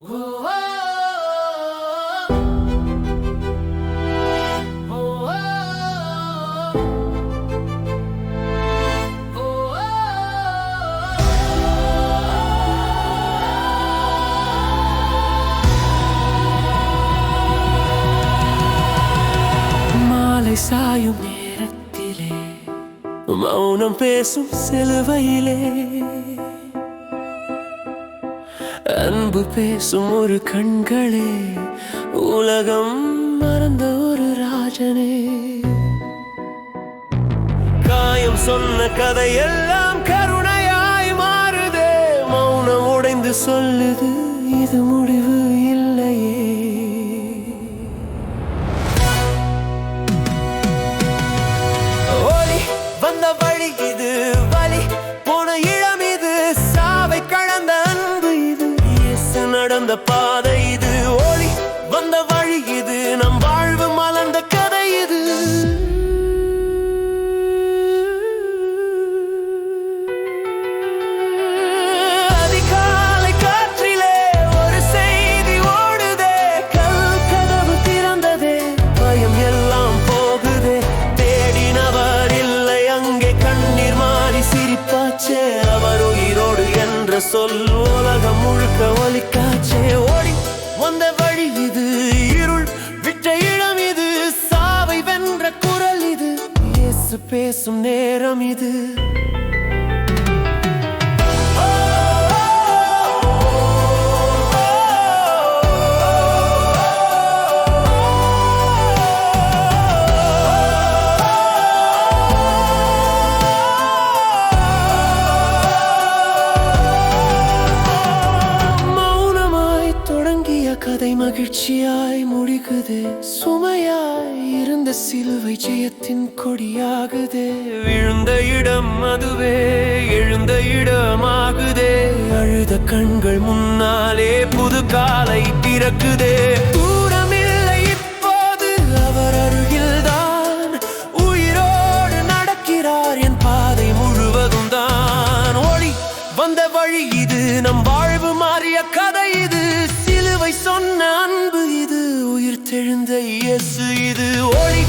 மாலை சாயும் நேரத்திலே மௌனம் பேசும் சிலுவையிலே அன்பு பேசும் ஒரு கண்களே, உலகம் மறந்த ஒரு ராஜனே. காயம் சொன்ன கதையெல்லாம் கருணையாய் மாறுதே, மௌனம் உடைந்து சொல்லுது இது முடிவு இல்லையே. ஒளி வந்த வழி இது, வலி போன இடம் இது, சாவை கடந்த அன்பு இது, இயேசு நடந்த பாதை இது. ஒளி வந்த வழி இது, நம் வாழ்வு மலர்ந்த கதை இது. அதிகாலை காற்றிலே ஒரு செய்தி ஓடுதே, கல் கதவு திறந்ததே, பயம் எல்லாம் போகுதே. தேடினவர் இல்லை அங்கே, கண்ணீர் மாறி சிரிப்பாச்சே, அவர் உயிரோடு என்ற சொல் உலகம் முழுக்க ஒலிக்காச்சே. ஓடி வந்த வழி இது, இருள் விட்ட இடம் இது, சாவை வென்ற குரல் இது, இயேசு பேசும் நேரம் இது. கதை மகிழ்ச்சியாய் முடிக்குதே, சுமையாய் இருந்த சிலுவை ஜெயத்தின் கொடியாகுதே. விழுந்த இடம் அதுவே எழுந்த இடமாகுதே, அழுத கண்கள் முன்னாலே புது காலை பிறக்குதே. தூரமில்லை இப்போது அவர் அருகில்தான், உயிரோடு நடக்கிறார் என் பாதை முழுவதும் தான். ஒளி வந்த வழி இது, நம் வாழ்வு மாறிய கதை இது, சொன்ன அன்பு இது, உயிர் தெழுந்த இயேசு இது. ஒளி